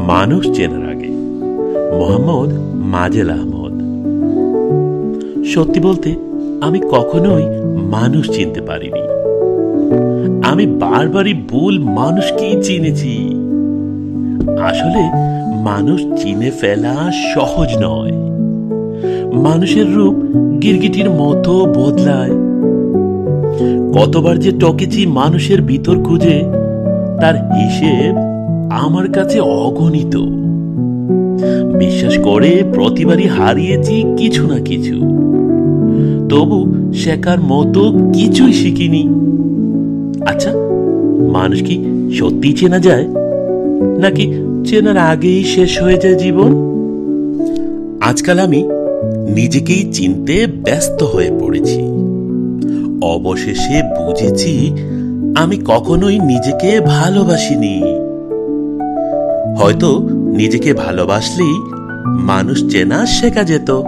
মানুষ চেনার আগে। মোহাম্মদ মাজেল আহমদ। সত্যি বলতে আমি কখনোই মানুষ চিনতে পারিনি। আমি বারবারই ভুল মানুষকেই চিনেছি। আসলে মানুষ চিনে ফেলা সহজ নয়। মানুষের রূপ গিরগিটির মতো বদলায়। কতবার যে টকেছি মানুষের ভিতর খুঁজে, তার হিসেব আমার কাছে অগণিত। বিশ্বাস করে প্রতিবারই হারিয়েছি কিছু না কিছু, তবু শেখার মতো কিছুই শিখিনি। আচ্ছা, মানুষ কি সত্যি চেনা যায়, নাকি চেনার আগেই শেষ হয়ে যায় জীবন? আজকাল আমি নিজেকেই চিনতে ব্যস্ত হয়ে পড়েছি। অবশেষে বুঝেছি আমি কখনোই নিজেকে ভালোবাসিনি। হয়তো নিজেকে ভালোবাসলেই মানুষ চেনা শেখা যেত।